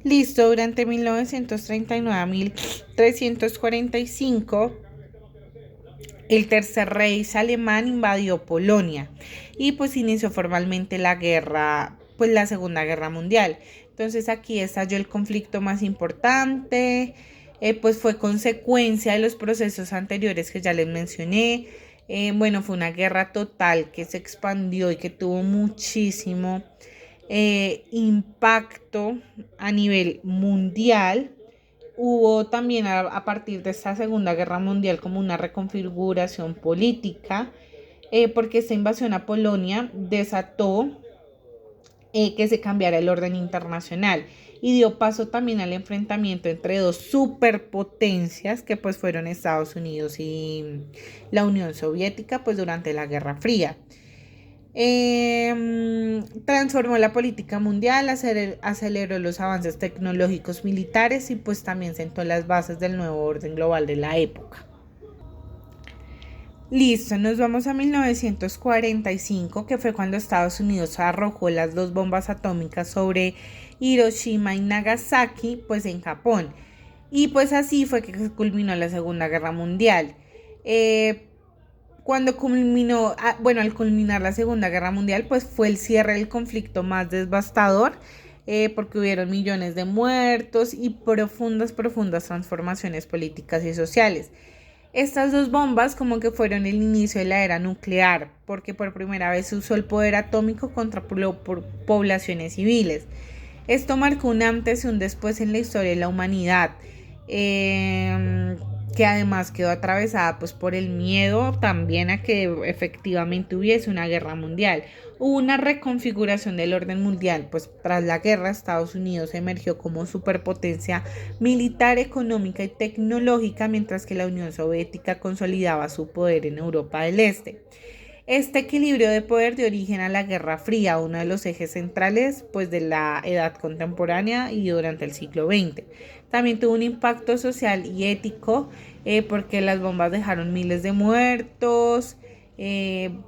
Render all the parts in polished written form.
Listo, durante 1939 a 1345, el tercer rey alemán invadió Polonia y pues inició formalmente la guerra, pues la Segunda Guerra Mundial. Entonces aquí estalló el conflicto más importante, pues fue consecuencia de los procesos anteriores que ya les mencioné. Bueno, fue una guerra total que se expandió y que tuvo muchísimo impacto a nivel mundial. Hubo también a partir de esta Segunda Guerra Mundial como una reconfiguración política, porque esta invasión a Polonia desató que se cambiara el orden internacional y dio paso también al enfrentamiento entre dos superpotencias que pues fueron Estados Unidos y la Unión Soviética pues durante la Guerra Fría. Transformó la política mundial, aceleró los avances tecnológicos militares y pues también sentó las bases del nuevo orden global de la época. Listo, nos vamos a 1945, que fue cuando Estados Unidos arrojó las dos bombas atómicas sobre Hiroshima y Nagasaki, pues en Japón. Y pues así fue que culminó la Segunda Guerra Mundial. Cuando culminó, al culminar la Segunda Guerra Mundial, pues fue el cierre del conflicto más devastador, porque hubieron millones de muertos y profundas transformaciones políticas y sociales. Estas dos bombas como que fueron el inicio de la era nuclear, porque por primera vez se usó el poder atómico contra poblaciones civiles. Esto marcó un antes y un después en la historia de la humanidad, que además quedó atravesada pues por el miedo también a que efectivamente hubiese una guerra mundial. Hubo una reconfiguración del orden mundial, pues tras la guerra Estados Unidos emergió como superpotencia militar, económica y tecnológica, mientras que la Unión Soviética consolidaba su poder en Europa del Este. Este equilibrio de poder dio origen a la Guerra Fría, uno de los ejes centrales pues, de la edad contemporánea y durante el siglo XX. También tuvo un impacto social y ético, porque las bombas dejaron miles de muertos,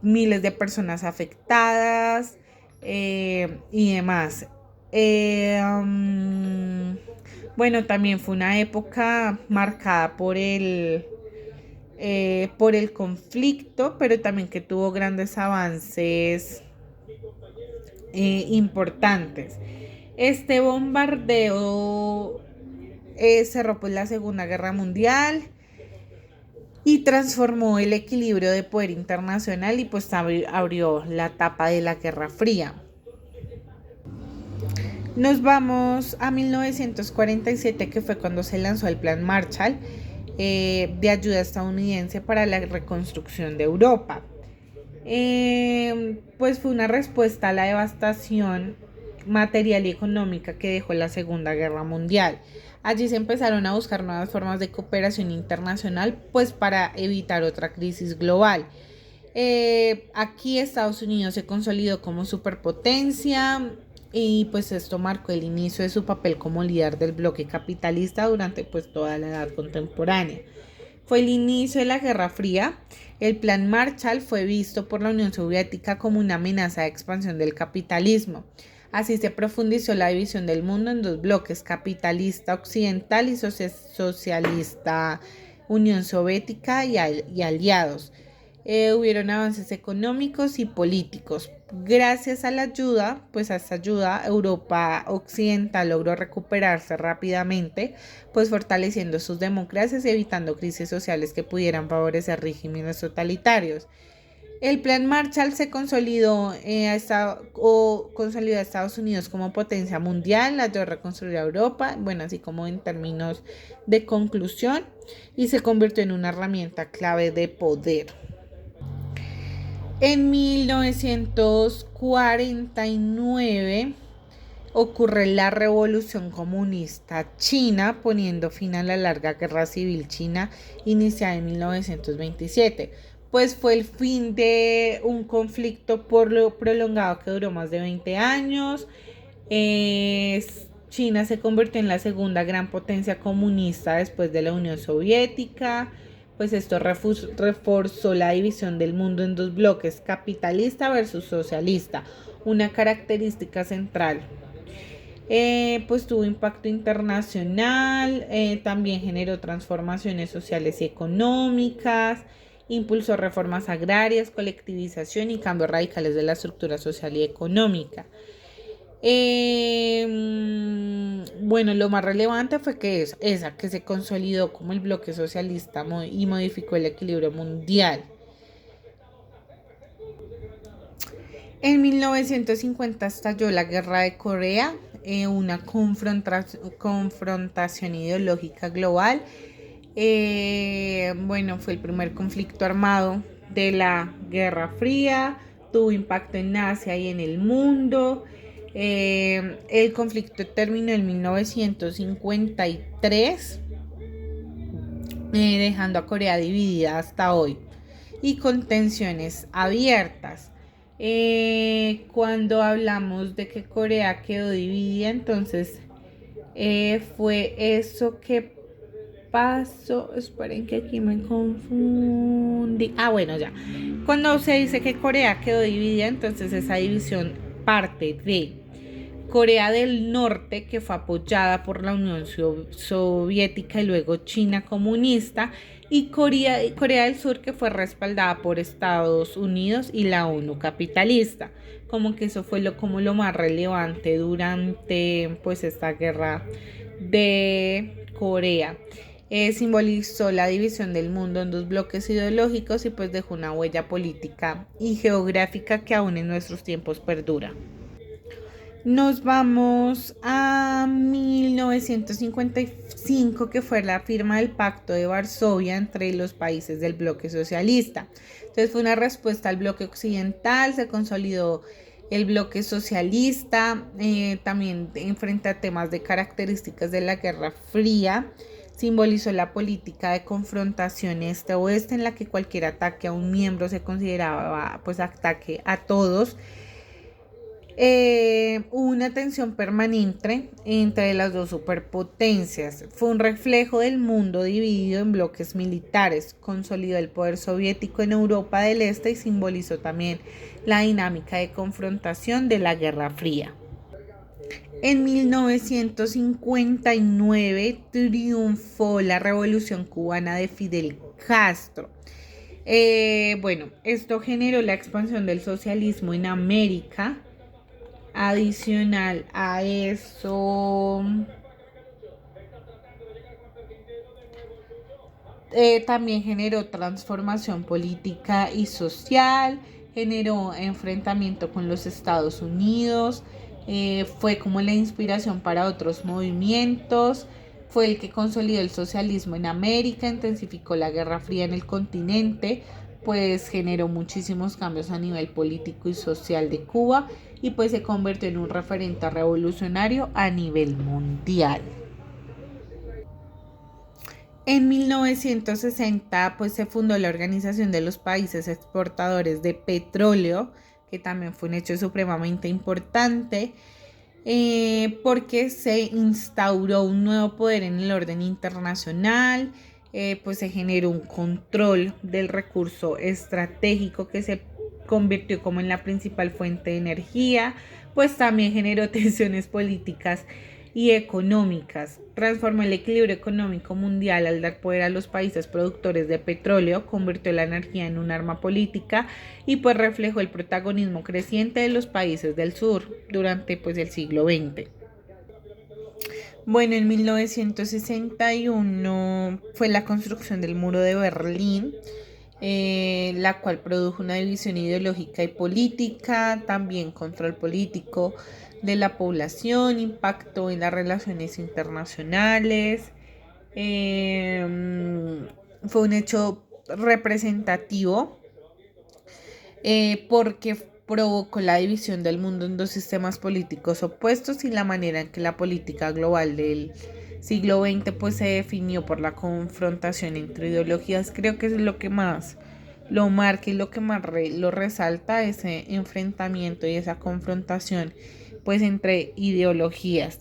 miles de personas afectadas, y demás. Bueno, también fue una época marcada por el conflicto, pero también que tuvo grandes avances importantes. Este bombardeo cerró pues la Segunda Guerra Mundial y transformó el equilibrio de poder internacional y pues abrió la etapa de la Guerra Fría. Nos vamos a 1947, que fue cuando se lanzó el Plan Marshall, de ayuda estadounidense para la reconstrucción de Europa. Pues fue una respuesta a la devastación material y económica que dejó la Segunda Guerra Mundial. Allí se empezaron a buscar nuevas formas de cooperación internacional, pues para evitar otra crisis global. Aquí Estados Unidos se consolidó como superpotencia y pues esto marcó el inicio de su papel como líder del bloque capitalista durante pues toda la edad contemporánea. Fue el inicio de la Guerra Fría. El Plan Marshall fue visto por la Unión Soviética como una amenaza de expansión del capitalismo. Así se profundizó la división del mundo en dos bloques, capitalista occidental y socialista Unión Soviética y aliados. Hubieron avances económicos y políticos. Gracias a la ayuda, pues a esta ayuda, Europa occidental logró recuperarse rápidamente, pues fortaleciendo sus democracias y evitando crisis sociales que pudieran favorecer regímenes totalitarios. El Plan Marshall se consolidó, consolidó a Estados Unidos como potencia mundial, ayudó a reconstruir a Europa, bueno, así como en términos de conclusión, y se convirtió en una herramienta clave de poder. En 1949 ocurre la Revolución Comunista China, poniendo fin a la larga Guerra Civil China iniciada en 1927. Pues fue el fin de un conflicto prolongado que duró más de 20 años. China se convirtió en la segunda gran potencia comunista después de la Unión Soviética. Pues esto reforzó la división del mundo en dos bloques, capitalista versus socialista, una característica central pues tuvo impacto internacional, también generó transformaciones sociales y económicas, impulsó reformas agrarias, colectivización y cambios radicales de la estructura social y económica. Bueno, lo más relevante fue que que se consolidó como el bloque socialista y modificó el equilibrio mundial. En 1950 estalló la Guerra de Corea, una confrontación ideológica global. Bueno, fue el primer conflicto armado de la Guerra Fría, tuvo impacto en Asia y en el mundo. El conflicto terminó en 1953, dejando a Corea dividida hasta hoy y con tensiones abiertas. Cuando hablamos de que Corea quedó dividida, entonces fue eso que pasó. Esperen que aquí me confundí. Bueno, ya. Cuando se dice que Corea quedó dividida, entonces esa división parte de Corea del Norte, que fue apoyada por la Unión Soviética y luego China comunista, y Corea del Sur, que fue respaldada por Estados Unidos y la ONU capitalista. Como que eso fue como lo más relevante durante pues esta guerra de Corea. Simbolizó la división del mundo en dos bloques ideológicos y pues dejó una huella política y geográfica que aún en nuestros tiempos perdura. Nos vamos a 1955, que fue la firma del Pacto de Varsovia entre los países del bloque socialista. Entonces fue una respuesta al bloque occidental, se consolidó el bloque socialista, también frente a temas de características de la Guerra Fría. Simbolizó la política de confrontación este-oeste, en la que cualquier ataque a un miembro se consideraba pues ataque a todos. Hubo una tensión permanente entre las dos superpotencias. Fue un reflejo del mundo dividido en bloques militares, consolidó el poder soviético en Europa del Este y simbolizó también la dinámica de confrontación de la Guerra Fría. En 1959 triunfó la Revolución Cubana de Fidel Castro. Bueno, esto generó la expansión del socialismo en América. Adicional a eso, también generó transformación política y social, generó enfrentamiento con los Estados Unidos, fue como la inspiración para otros movimientos, fue el que consolidó el socialismo en América, intensificó la Guerra Fría en el continente, pues generó muchísimos cambios a nivel político y social de Cuba y pues se convirtió en un referente revolucionario a nivel mundial. En 1960 pues se fundó la Organización de los Países Exportadores de Petróleo, que también fue un hecho supremamente importante, porque se instauró un nuevo poder en el orden internacional, pues se generó un control del recurso estratégico que se convirtió como en la principal fuente de energía, pues también generó tensiones políticas y económicas. Transformó el equilibrio económico mundial al dar poder a los países productores de petróleo, convirtió la energía en un arma política y pues reflejó el protagonismo creciente de los países del sur durante pues el siglo XX. Bueno, en 1961 fue la construcción del muro de Berlín, la cual produjo una división ideológica y política, también control político de la población, impactó en las relaciones internacionales. Fue un hecho representativo, porque provocó la división del mundo en dos sistemas políticos opuestos y la manera en que la política global del siglo XX pues se definió por la confrontación entre ideologías. Creo que es lo que más lo marca y lo que más lo resalta, ese enfrentamiento y esa confrontación pues entre ideologías.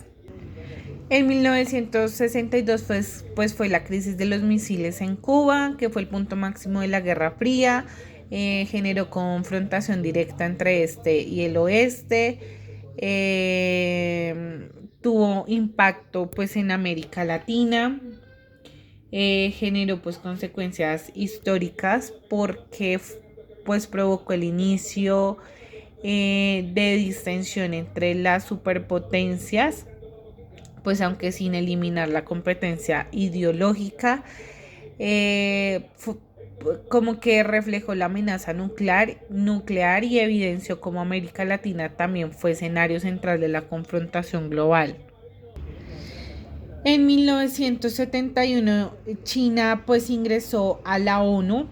En 1962 pues fue la crisis de los misiles en Cuba, que fue el punto máximo de la Guerra Fría. Generó confrontación directa entre este y el oeste. tuvo impacto pues en América Latina, generó pues consecuencias históricas porque pues provocó el inicio de distensión entre las superpotencias, pues aunque sin eliminar la competencia ideológica, como que reflejó la amenaza nuclear y evidenció cómo América Latina también fue escenario central de la confrontación global. En 1971 China pues ingresó a la ONU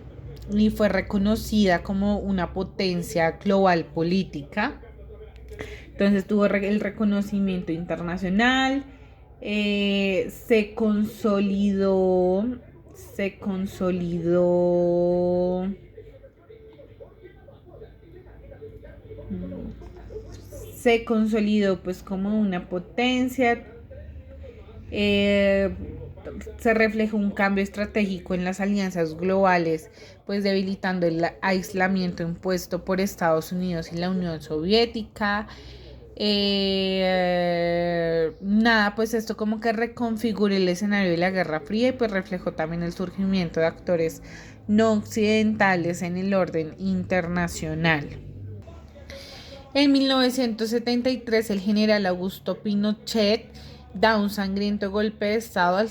y fue reconocida como una potencia global política. Entonces tuvo el reconocimiento internacional, se consolidó, se consolidó, se consolidó pues como una potencia. eh, Se reflejó un cambio estratégico en las alianzas globales, pues debilitando el aislamiento impuesto por Estados Unidos y la Unión Soviética. Nada, pues esto como que reconfiguró el escenario de la Guerra Fría y pues reflejó también el surgimiento de actores no occidentales en el orden internacional. En 1973 el general Augusto Pinochet da un sangriento golpe de estado a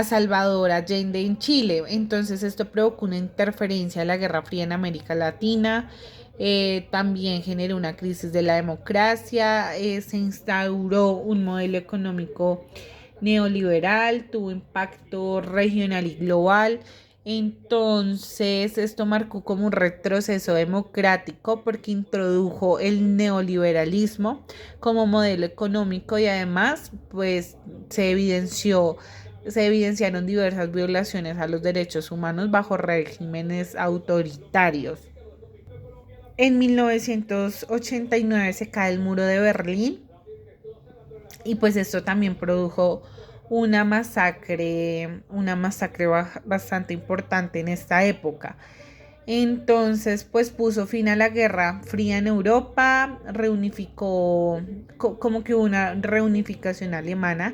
Salvador Allende en Chile. Entonces esto provocó una interferencia de la Guerra Fría en América Latina. También generó una crisis de la democracia. Se instauró un modelo económico neoliberal, tuvo impacto regional y global. Entonces, esto marcó como un retroceso democrático porque introdujo el neoliberalismo como modelo económico y además, pues, se evidenciaron diversas violaciones a los derechos humanos bajo regímenes autoritarios. En 1989 se cae el muro de Berlín y pues esto también produjo una masacre bastante importante en esta época. Entonces, pues puso fin a la Guerra Fría en Europa, reunificó, como que hubo una reunificación Alemania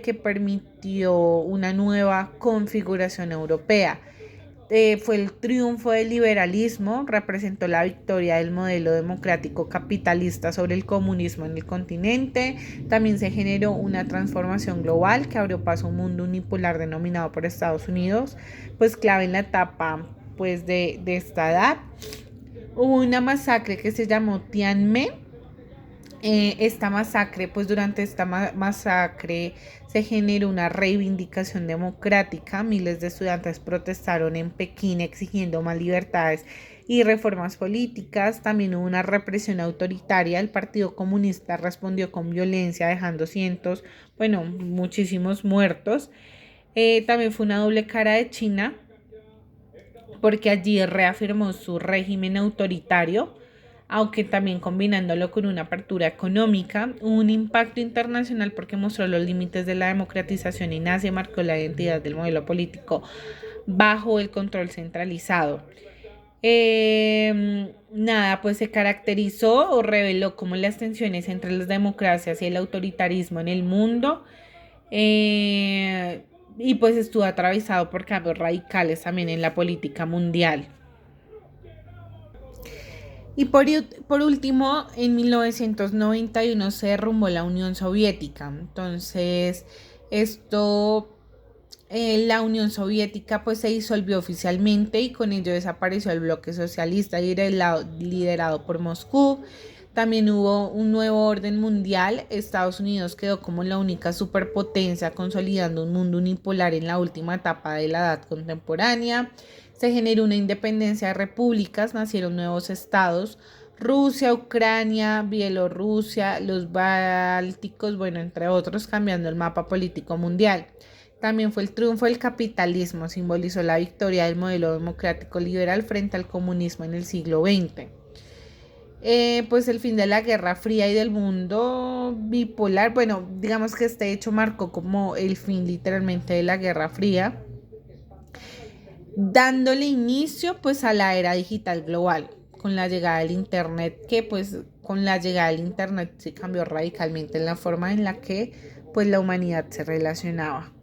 que permitió una nueva configuración europea. Fue el triunfo del liberalismo, representó la victoria del modelo democrático capitalista sobre el comunismo en el continente. También se generó una transformación global que abrió paso a un mundo unipolar denominado por Estados Unidos, pues clave en la etapa pues de esta edad. Hubo una masacre que se llamó Tiananmen. Esta masacre, pues durante esta masacre se generó una reivindicación democrática. Miles de estudiantes protestaron en Pekín exigiendo más libertades y reformas políticas. También hubo una represión autoritaria. El Partido Comunista respondió con violencia, dejando muchísimos muertos. También fue una doble cara de China, porque allí reafirmó su régimen autoritario, aunque también combinándolo con una apertura económica. Un impacto internacional porque mostró los límites de la democratización en Asia y marcó la identidad del modelo político bajo el control centralizado. Pues se caracterizó o reveló como las tensiones entre las democracias y el autoritarismo en el mundo. Y pues estuvo atravesado por cambios radicales también en la política mundial. Y por último, en 1991 se derrumbó la Unión Soviética. Entonces, la Unión Soviética pues se disolvió oficialmente y con ello desapareció el bloque socialista liderado por Moscú. También hubo un nuevo orden mundial. Estados Unidos quedó como la única superpotencia, consolidando un mundo unipolar en la última etapa de la edad contemporánea. Se generó una independencia de repúblicas, nacieron nuevos estados: Rusia, Ucrania, Bielorrusia, los Bálticos, entre otros, cambiando el mapa político mundial. También fue el triunfo del capitalismo, simbolizó la victoria del modelo democrático liberal frente al comunismo en el siglo XX. Pues el fin de la Guerra Fría y del mundo bipolar, digamos que este hecho marcó como el fin literalmente de la Guerra Fría, dándole inicio pues a la era digital global con la llegada del internet, que pues con la llegada del Internet se cambió radicalmente en la forma en la que pues la humanidad se relacionaba.